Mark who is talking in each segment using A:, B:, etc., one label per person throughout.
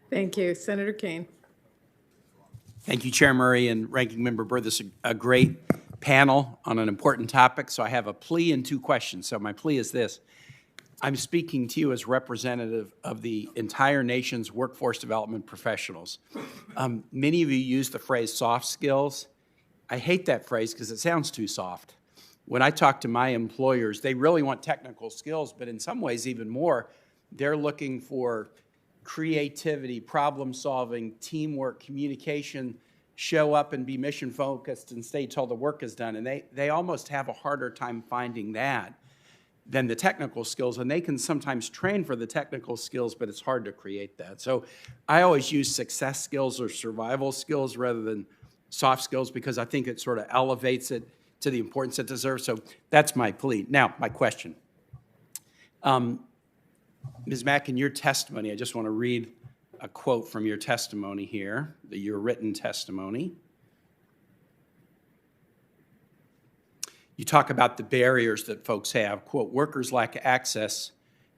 A: Thank you. Senator Kaine.
B: Thank you, Chair Murray and Ranking Member Byrd. This is a great panel on an important topic. So I have a plea and 2 questions. So my plea is this. I'm speaking to you as representative of the entire nation's workforce development professionals. Many of you use the phrase soft skills. I hate that phrase because it sounds too soft. When I talk to my employers, they really want technical skills, but in some ways even more, they're looking for creativity, problem solving, teamwork, communication, show up and be mission focused and stay till the work is done. And they almost have a harder time finding that than the technical skills. And they can sometimes train for the technical skills, but it's hard to create that. So I always use success skills or survival skills rather than soft skills because I think it sort of elevates it to the importance it deserves. So that's my plea. Now, my question. Ms. Mack, in your testimony, I just want to read a quote from your testimony here, your written testimony. You talk about the barriers that folks have. Quote, workers lack access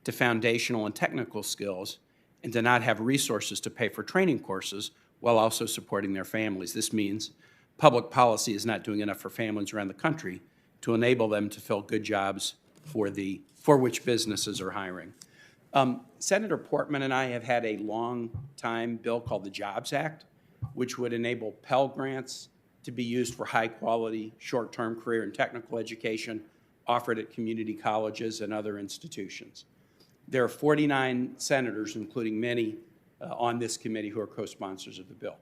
B: to foundational and technical skills and do not have resources to pay for training courses while also supporting their families. This means public policy is not doing enough for families around the country to enable them to fill good jobs for which businesses are hiring. Senator Portman and I have had a long-time bill called the Jobs Act, which would enable Pell Grants to be used for high-quality, short-term career and technical education offered at community colleges and other institutions. There are 49 senators, including many on this committee, who are co-sponsors of the bill.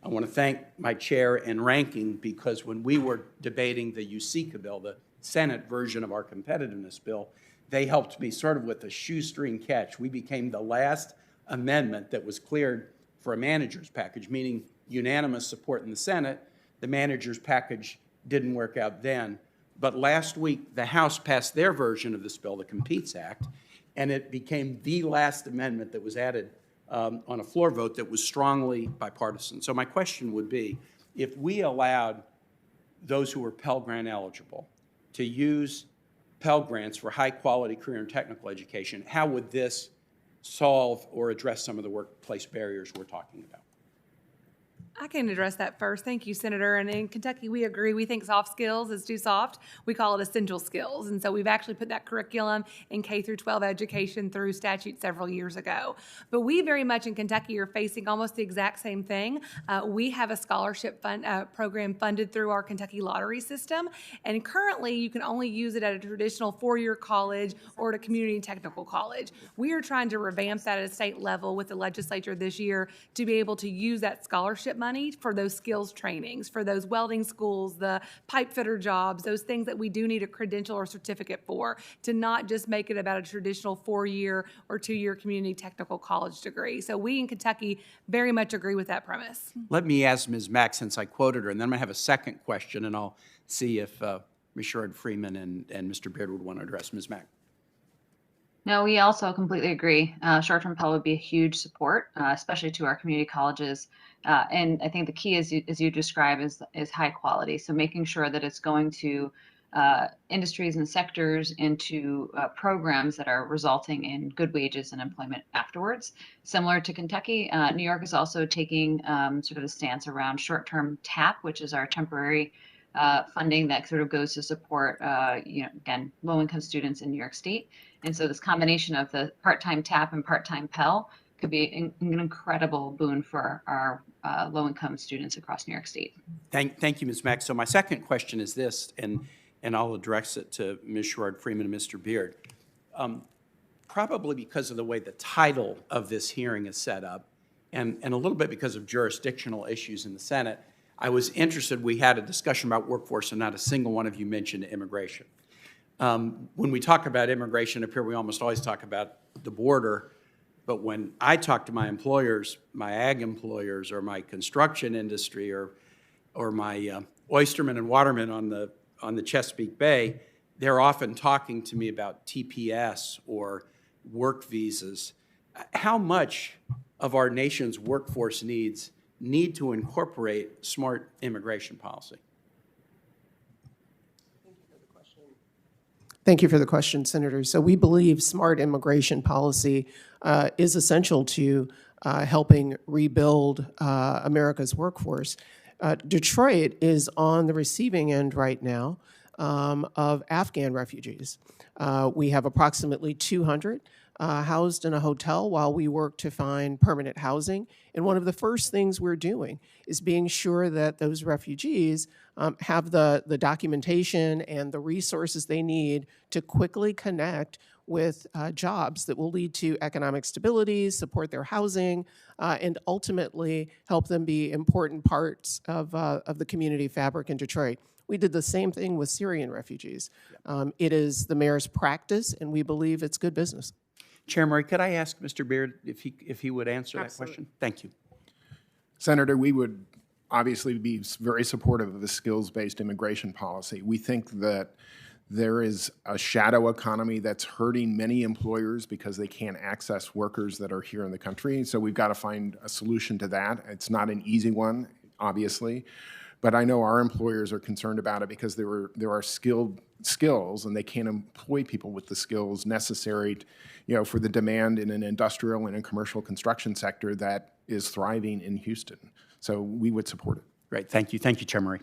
B: I want to thank my chair and ranking because when we were debating the USICA bill, the Senate version of our competitiveness bill, they helped me sort of with a shoestring catch. We became the last amendment that was cleared for a manager's package, meaning unanimous support in the Senate. The manager's package didn't work out then. But last week, the House passed their version of this bill, the Competes Act, and it became the last amendment that was added on a floor vote that was strongly bipartisan. So my question would be, if we allowed those who were Pell Grant eligible to use Pell Grants for high-quality career and technical education, how would this solve or address some of the workplace barriers we're talking about?
C: I can address that first. Thank you, Senator. And in Kentucky, we agree. We think soft skills is too soft. We call it essential skills. And so we've actually put that curriculum in K through 12 education through statute several years ago. But we very much in Kentucky are facing almost the exact same thing. We have a scholarship program funded through our Kentucky lottery system. And currently, you can only use it at a traditional 4-year college or at a community technical college. We are trying to revamp that at a state level with the legislature this year to be able to use that scholarship money for those skills trainings, for those welding schools, the pipe fitter jobs, those things that we do need a credential or certificate for, to not just make it about a traditional 4-year or 2-year community technical college degree. So we in Kentucky very much agree with that premise.
B: Let me ask Ms. Mack, since I quoted her, and then I'm going to have a second question, and I'll see if Ms. Sherrod-Freeman and Mr. Beard would want to address Ms. Mack.
D: No, we also completely agree. Short-term Pell would be a huge support, especially to our community colleges. And I think the key, as you describe, is high quality. So making sure that it's going to industries and sectors, into programs that are resulting in good wages and employment afterwards. Similar to Kentucky, New York is also taking sort of a stance around short-term TAP, which is our temporary funding that sort of goes to support, again, low-income students in New York State. And so this combination of the part-time TAP and part-time Pell could be an incredible boon for our low-income students across New York State.
B: Thank you, Ms. Mack. So my second question is this, and I'll address it to Ms. Sherrod-Freeman and Mr. Beard. Probably because of the way the title of this hearing is set up, and a little bit because of jurisdictional issues in the Senate, I was interested. We had a discussion about workforce, and not a single one of you mentioned immigration. When we talk about immigration up here, we almost always talk about the border. But when I talk to my employers, my ag employers, or my construction industry, or my oystermen and watermen on the Chesapeake Bay, they're often talking to me about TPS or work visas. How much of our nation's workforce needs need to incorporate smart immigration policy?
E: Thank you for the question, Senator. So we believe smart immigration policy is essential to
A: helping rebuild America's workforce. Detroit is on the receiving end right now of Afghan refugees. We have approximately 200 housed in a hotel while we work to find permanent housing. And one of the first things we're doing is being sure that those refugees have the documentation and the resources they need to quickly connect with jobs that will lead to economic stability, support their housing, and ultimately help them be important parts of the community fabric in Detroit. We did the same thing with Syrian refugees. It is the mayor's practice, and we believe it's good business.
B: Chair Murray, could I ask Mr. Beard if he would answer that question? Thank you.
E: Senator, we would obviously be very supportive of a skills-based immigration policy. We think that there is a shadow economy that's hurting many employers because they can't access workers that are here in the country. So we've got to find a solution to that. It's not an easy one, obviously. But I know our employers are concerned about it because there are skills, and they can't employ people with the skills necessary, for the demand in an industrial and a commercial construction sector that is thriving in Houston. So we would support it.
B: Great. Thank you. Thank you, Chair Murray.